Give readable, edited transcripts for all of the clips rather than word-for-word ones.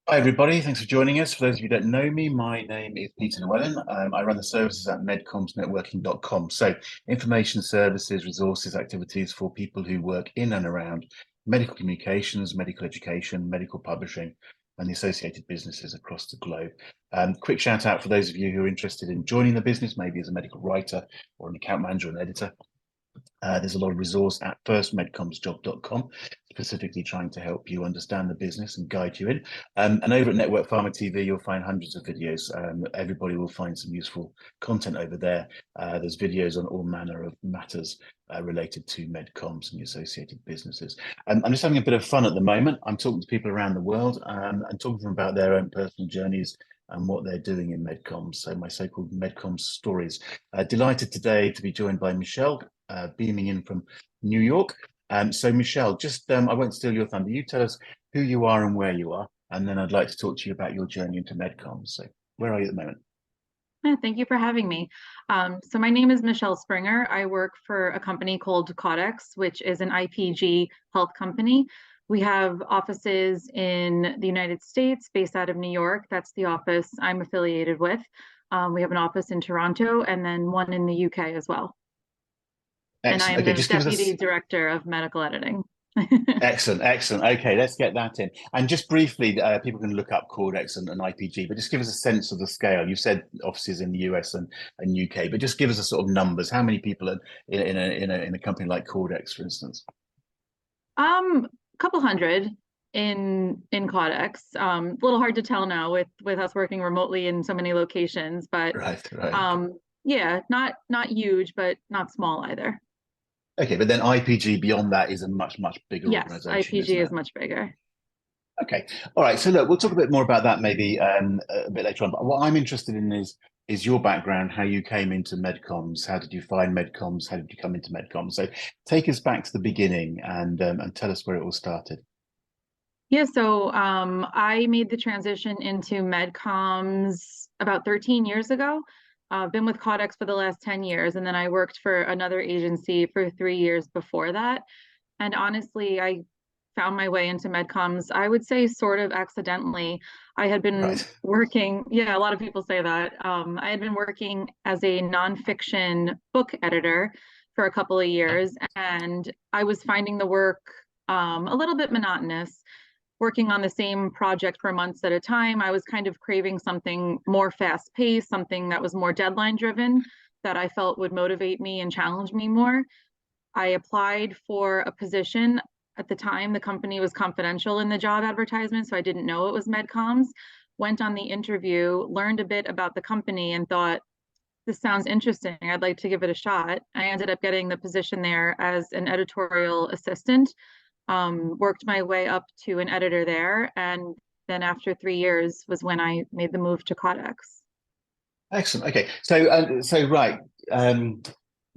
Hi, everybody. Thanks for joining us. For those of you who don't know me, my name is Peter Llewellyn. I run the services at MedComms Networking.com. So, information services, resources, activities for people who work in and around medical communications, medical education, medical publishing, and the associated businesses across the globe. Quick shout out for those of you who are interested in joining the business, maybe as a medical writer or an account manager or an editor. There's a lot of resource at firstmedcommsjob.com, specifically trying to help you understand the business and guide you in. And over at NetworkPharma TV, you'll find hundreds of videos. Everybody will find some useful content over there. There's videos on all manner of matters related to MedComms and the associated businesses. I'm just having a bit of fun at the moment. I'm talking to people around the world and talking to them about their own personal journeys and what they're doing in MedComms. So my so-called MedComms stories. Delighted today to be joined by Michele, beaming in from New York. So Michele, just I won't steal your thunder. You tell us who you are and where you are, and then I'd like to talk to you about your journey into MedComms. So where are you at the moment? Thank you for having me. So my name is Michele Springer. I work for a company called Caudex, which is an IPG health company. We have offices in the United States, based out of New York. That's the office I'm affiliated with. We have an office in Toronto and then one in the UK as well. And I Excellent. am Okay, the just give us Deputy a Director of Medical Editing. excellent, excellent. Okay, let's get that in. And just briefly, people can look up Caudex and IPG, but just give us a sense of the scale. You said offices in the US and UK, but just give us a sort of numbers. How many people are in a company like Caudex, for instance? A couple hundred in Caudex. A little hard to tell now with us working remotely in so many locations, but Right, right. yeah, not huge, but not small either. Okay, but then IPG beyond that is a much, much bigger Yes, organization, IPG isn't is it? much bigger. Okay. All right. So look, we'll talk a bit more about that maybe a bit later on. But what I'm interested in is your background, how you came into MedComms, how did you find MedComms, how did you come into MedComms? So take us back to the beginning and tell us where it all started. Yeah, so I made the transition into MedComms about 13 years ago. I've been with Caudex for the last 10 years, and then I worked for another agency for 3 years before that. And honestly, I found my way into MedComms, I would say sort of accidentally. I had been Right. working, yeah, a lot of people say that. I had been working as a nonfiction book editor for a couple of years, and I was finding the work a little bit monotonous, working on the same project for months at a time. I was kind of craving something more fast paced, something that was more deadline driven, that I felt would motivate me and challenge me more. I applied for a position. At the time, the company was confidential in the job advertisement, so I didn't know it was MedComms. Went on the interview, learned a bit about the company, and thought, this sounds interesting. I'd like to give it a shot. I ended up getting the position there as an editorial assistant, worked my way up to an editor there, and then after 3 years was when I made the move to Caudex. Excellent. Okay. So right. Um,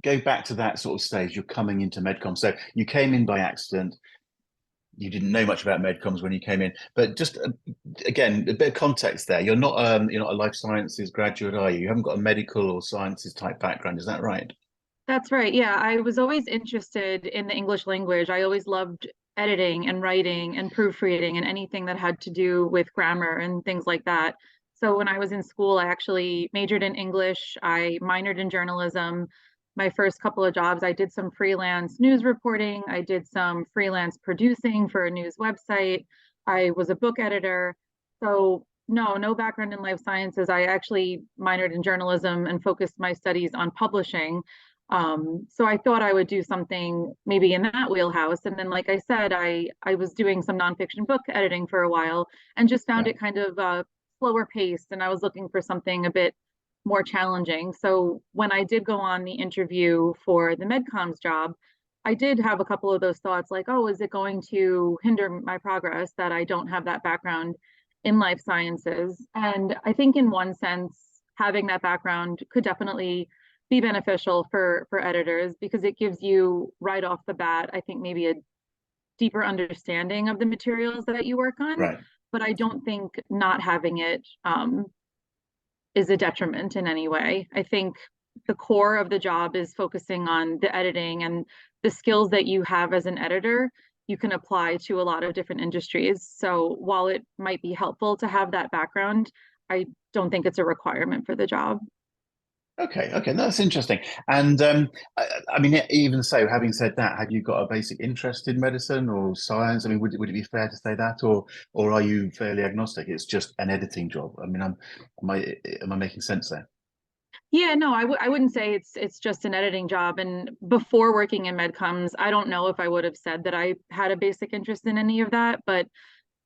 go back to that sort of stage. You're coming into MedCom. So you came in by accident. You didn't know much about MedComs when you came in, but just again, a bit of context there. You're not a life sciences graduate, are you? You haven't got a medical or sciences type background, is that right? That's right. Yeah, I was always interested in the English language. I always loved editing and writing and proofreading and anything that had to do with grammar and things like that. So when I was in school, I actually majored in English. I minored in journalism. My first couple of jobs, I did some freelance news reporting. I did some freelance producing for a news website. I was a book editor. So no background in life sciences. I actually minored in journalism and focused my studies on publishing. So I thought I would do something maybe in that wheelhouse. And then, like I said, I was doing some nonfiction book editing for a while and just found Yeah. it kind of slower paced. And I was looking for something a bit more challenging. So when I did go on the interview for the MedComms job, I did have a couple of those thoughts like, oh, is it going to hinder my progress that I don't have that background in life sciences? And I think in one sense, having that background could definitely be beneficial for editors because it gives you right off the bat, I think maybe a deeper understanding of the materials that you work on. Right. But I don't think not having it is a detriment in any way. I think the core of the job is focusing on the editing and the skills that you have as an editor. you can apply to a lot of different industries. So while it might be helpful to have that background, I don't think it's a requirement for the job. Okay, okay, no, that's interesting. And I mean, even so, having said that, have you got a basic interest in medicine or science? I mean, would it be fair to say that, or are you fairly agnostic? It's just an editing job. I mean, am I making sense there? Yeah, no, I wouldn't say it's just an editing job. And before working in MedComs, I don't know if I would have said that I had a basic interest in any of that, but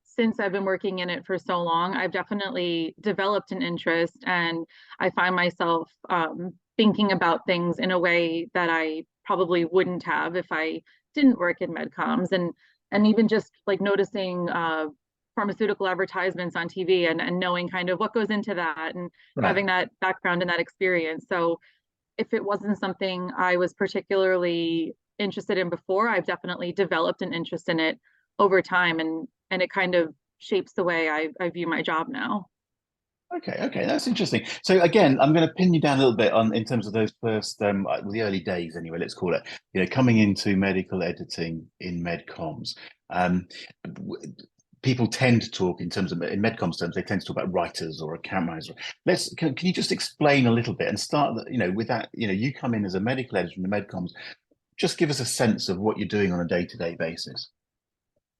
since I've been working in it for so long, I've definitely developed an interest, and I find myself thinking about things in a way that I probably wouldn't have if I didn't work in MedComs, and even just like noticing pharmaceutical advertisements on TV, and knowing kind of what goes into that, and Right. having that background and that experience. So if it wasn't something I was particularly interested in before, I've definitely developed an interest in it over time, and it kind of shapes the way I view my job now. Okay, okay, that's interesting. So again, I'm going to pin you down a little bit on in terms of those first, the early days anyway. Let's call it. You know, coming into medical editing in medcoms. Um, People tend to talk in terms of in medcoms terms. They tend to talk about writers or account managers. Can you just explain a little bit and start? You know, with that. You know, you come in as a medical editor in the medcoms. Just give us a sense of what you're doing on a day-to-day basis.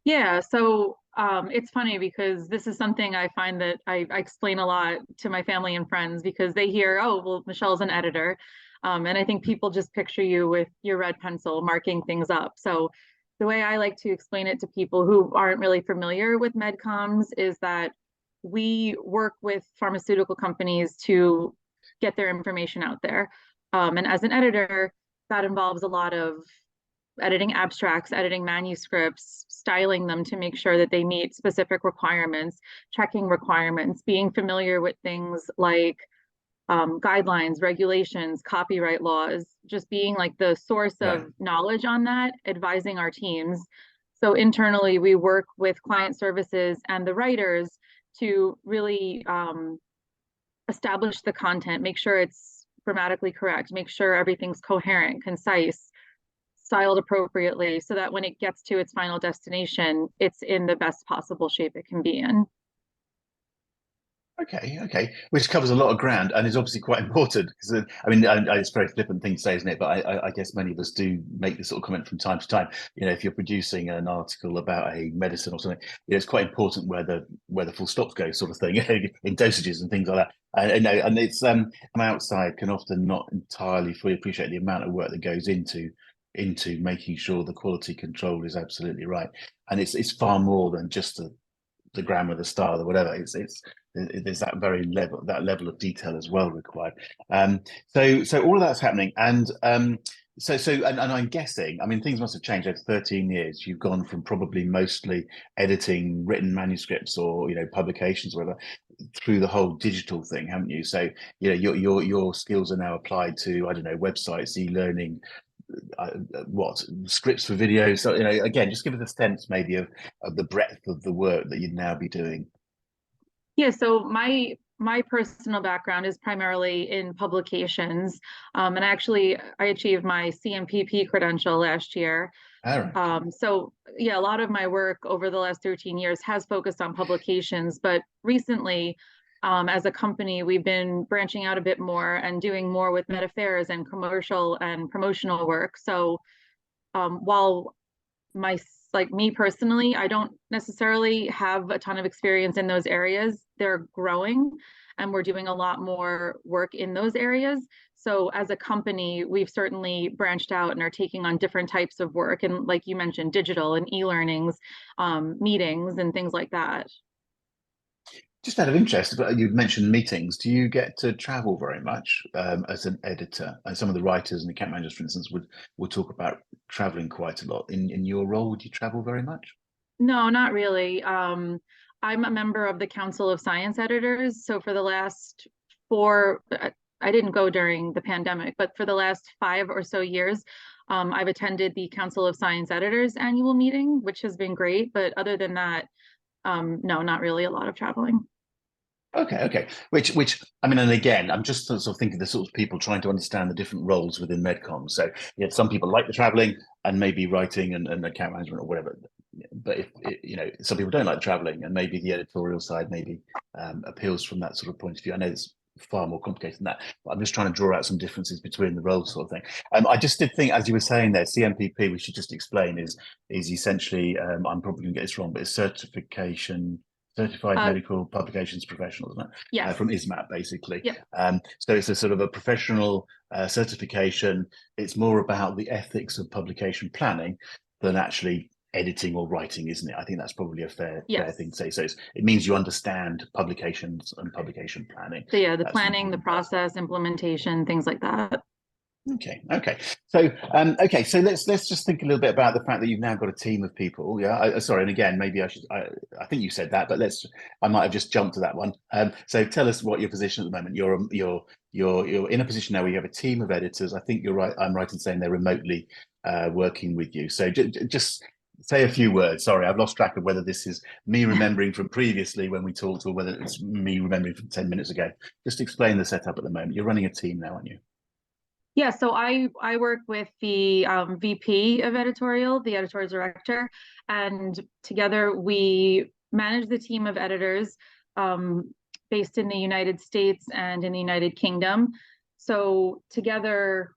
Yeah, so it's funny because this is something I find that I explain a lot to my family and friends because they hear, oh, well, Michelle's an editor. And I think people just picture you with your red pencil marking things up. So the way I like to explain it to people who aren't really familiar with MedComs is that we work with pharmaceutical companies to get their information out there. And as an editor, that involves a lot of editing abstracts, editing manuscripts, styling them to make sure that they meet specific requirements, checking requirements, being familiar with things like guidelines, regulations, copyright laws, just being like the source Right. of knowledge on that, advising our teams. So internally, we work with client services and the writers to really establish the content, make sure it's grammatically correct, make sure everything's coherent, concise, styled appropriately so that when it gets to its final destination, it's in the best possible shape it can be in. Okay, okay, which covers a lot of ground and is obviously quite important because I mean, it's a very flippant thing to say, isn't it? But I guess many of us do make this sort of comment from time to time. You know, if you're producing an article about a medicine or something, you know, it's quite important where the full stops go, sort of thing, in dosages and things like that. And it's from outside can often not entirely fully appreciate the amount of work that goes into making sure the quality control is absolutely right, and it's far more than just the grammar, the style, or whatever. It's there's that level of detail as well required. So all of that's happening, and and I'm guessing. I mean, things must have changed over 13 years. You've gone from probably mostly editing written manuscripts or publications or whatever through the whole digital thing, haven't you? So your skills are now applied to, I don't know, websites, e-learning, what scripts for videos. So again, just give us a sense maybe of the breadth of the work that you'd now be doing. Yeah, so my personal background is primarily in publications, and actually I achieved my CMPP credential last year. All right. So yeah, a lot of my work over the last 13 years has focused on publications, but recently, as a company, we've been branching out a bit more and doing more with med affairs and commercial and promotional work. So while my like me personally, I don't necessarily have a ton of experience in those areas. They're growing and we're doing a lot more work in those areas. So as a company, we've certainly branched out and are taking on different types of work. And like you mentioned, digital and e-learnings, meetings and things like that. Just out of interest, but you mentioned meetings. Do you get to travel very much as an editor? And some of the writers and account managers, for instance, would talk about traveling quite a lot. In your role, would you travel very much? No, not really. I'm a member of the Council of Science Editors. So for the last four, I didn't go during the pandemic, but for the last 5 or so years, I've attended the Council of Science Editors annual meeting, which has been great. But other than that, no, not really a lot of traveling. Okay, okay. Which I mean, and again, I'm just sort of thinking the sort of people trying to understand the different roles within MedCom. So, some people like the traveling and maybe writing and account management or whatever. but if some people don't like traveling, and maybe the editorial side maybe appeals from that sort of point of view. I know it's far more complicated than that, but I'm just trying to draw out some differences between the roles, sort of thing. I just did think, as you were saying there, CMPP, we should just explain, is essentially, I'm probably going to get this wrong, but it's certified Uh, medical publications professional, isn't it? yes. From ISMAP, basically. Yep. So it's a sort of a professional certification. It's more about the ethics of publication planning than actually editing or writing, isn't it? I think that's probably a fair thing to say. So it means you understand publications and publication planning. So yeah, the That's planning, the process, implementation, things like that. Okay. So so let's just think a little bit about the fact that you've now got a team of people. Yeah, sorry, and again, maybe I think you said that, but I might have just jumped to that one. So tell us what your position at the moment. You're in a position now where you have a team of editors. I think you're right. I'm right in saying they're remotely working with you. So just say a few words. Sorry, I've lost track of whether this is me remembering from previously when we talked, or whether it's me remembering from 10 minutes ago. Just explain the setup at the moment. You're running a team now, aren't you? Yeah, so I work with the VP of editorial, the editorial director, and together we manage the team of editors based in the United States and in the United Kingdom. So together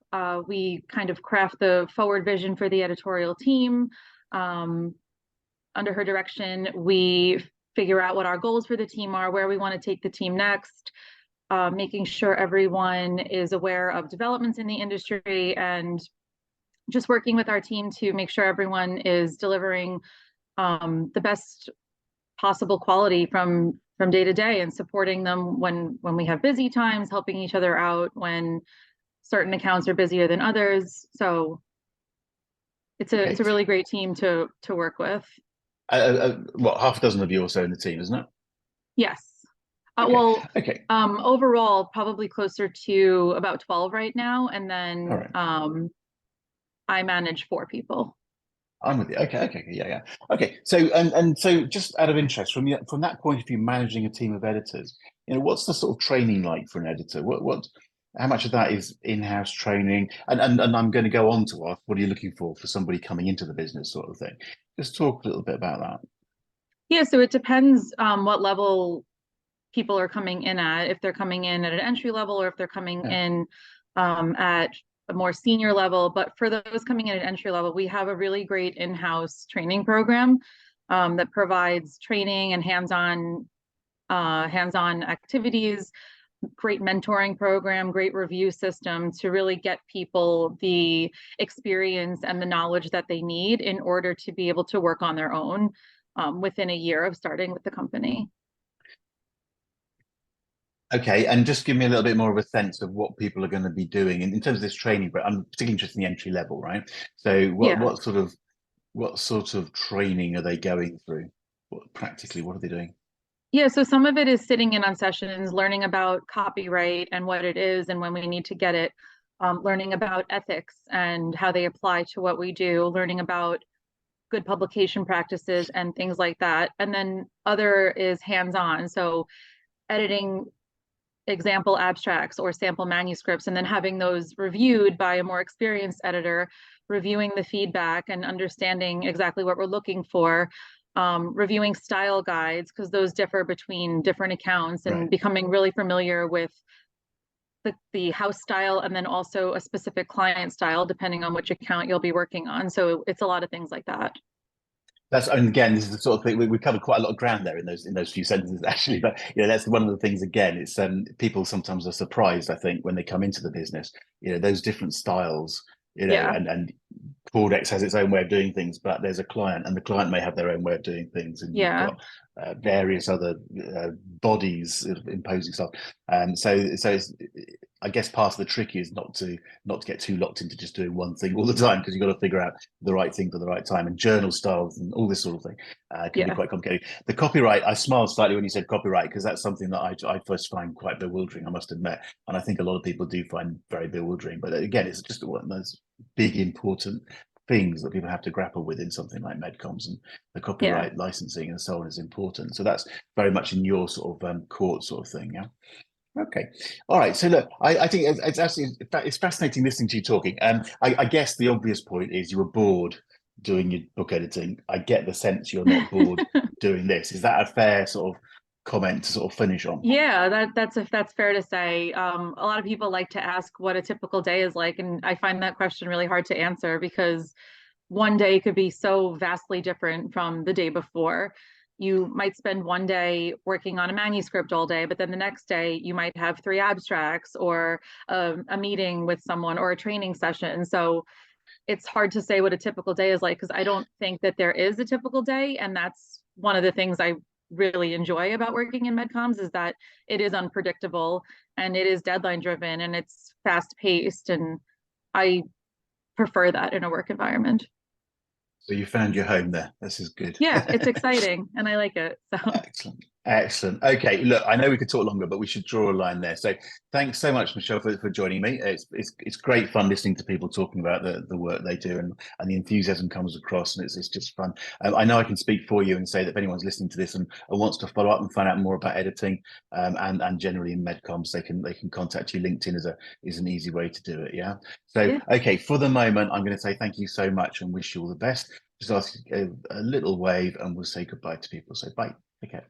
we kind of craft the forward vision for the editorial team. Under her direction, we figure out what our goals for the team are, where we want to take the team next. Making sure everyone is aware of developments in the industry, and just working with our team to make sure everyone is delivering the best possible quality from day to day, and supporting them when we have busy times, helping each other out when certain accounts are busier than others. So it's a really great team to work with. What, half a dozen of you or so in the team, isn't it? Yes. Okay. Overall, probably closer to about 12 right now, and then right. I manage 4 people. I'm with you. Okay, yeah. Okay, so and so, just out of interest, from that point of view, managing a team of editors, what's the sort of training like for an editor? How much of that is in-house training? And I'm going to go on to ask, what are you looking for somebody coming into the business, sort of thing? Just talk a little bit about that. Yeah, so it depends what level people are coming in at. If they're coming in at an entry level, or if they're coming in at a more senior level. But for those coming in at entry level, we have a really great in-house training program that provides training and hands-on activities, great mentoring program, great review system to really get people the experience and the knowledge that they need in order to be able to work on their own within a year of starting with the company. Okay, and just give me a little bit more of a sense of what people are going to be doing in terms of this training. But I'm particularly interested in the entry level, right? So what sort of training are they going through? Practically, what are they doing? Yeah, so some of it is sitting in on sessions, learning about copyright and what it is and when we need to get it, learning about ethics and how they apply to what we do, learning about good publication practices and things like that. And then other is hands-on, so editing example abstracts or sample manuscripts, and then having those reviewed by a more experienced editor, reviewing the feedback and understanding exactly what we're looking for, reviewing style guides, because those differ between different accounts, and becoming really familiar with the house style, and then also a specific client style, depending on which account you'll be working on. So it's a lot of things like that. And again, this is the sort of thing we covered quite a lot of ground there in those few sentences, actually. But that's one of the things. Again, it's people sometimes are surprised, I think, when they come into the business. Those different styles. And Caudex has its own way of doing things, but there's a client, and the client may have their own way of doing things, and you've got various other bodies imposing stuff. So it's, I guess part of the trick is not to get too locked into just doing one thing all the time, because you've got to figure out the right thing for the right time, and journal styles and all this sort of thing can be quite complicated. The copyright, I smiled slightly when you said copyright, because that's something that I first find quite bewildering, I must admit, and I think a lot of people do find very bewildering. But again, it's just one of those big important things that people have to grapple with in something like MedComms, and the copyright licensing and so on is important. So that's very much in your sort of court sort of thing. Yeah. Okay. All right. So look, I think it's fascinating listening to you talking. I guess the obvious point is you were bored doing your book editing. I get the sense you're not bored doing this. Is that a fair sort of comment to sort of finish on? Yeah, that's fair to say. A lot of people like to ask what a typical day is like, and I find that question really hard to answer because one day could be so vastly different from the day before. You might spend one day working on a manuscript all day, but then the next day you might have three abstracts or a meeting with someone or a training session. So it's hard to say what a typical day is like because I don't think that there is a typical day. And that's one of the things I really enjoy about working in medcoms is that it is unpredictable and it is deadline driven and it's fast paced. And I prefer that in a work environment. So you found your home there. This is good. Yeah, it's exciting and I like it. So Excellent. Excellent. Okay, look, I know we could talk longer, but we should draw a line there. So thanks so much, Michele, for joining me. It's great fun listening to people talking about the work they do and the enthusiasm comes across and it's just fun. I know I can speak for you and say that if anyone's listening to this and wants to follow up and find out more about editing and generally in medcoms, they can contact you. LinkedIn is an easy way to do it. Yeah. So yeah. okay, for the moment, I'm going to say thank you so much and wish you all the best. Just ask a little wave and we'll say goodbye to people. So bye. Okay.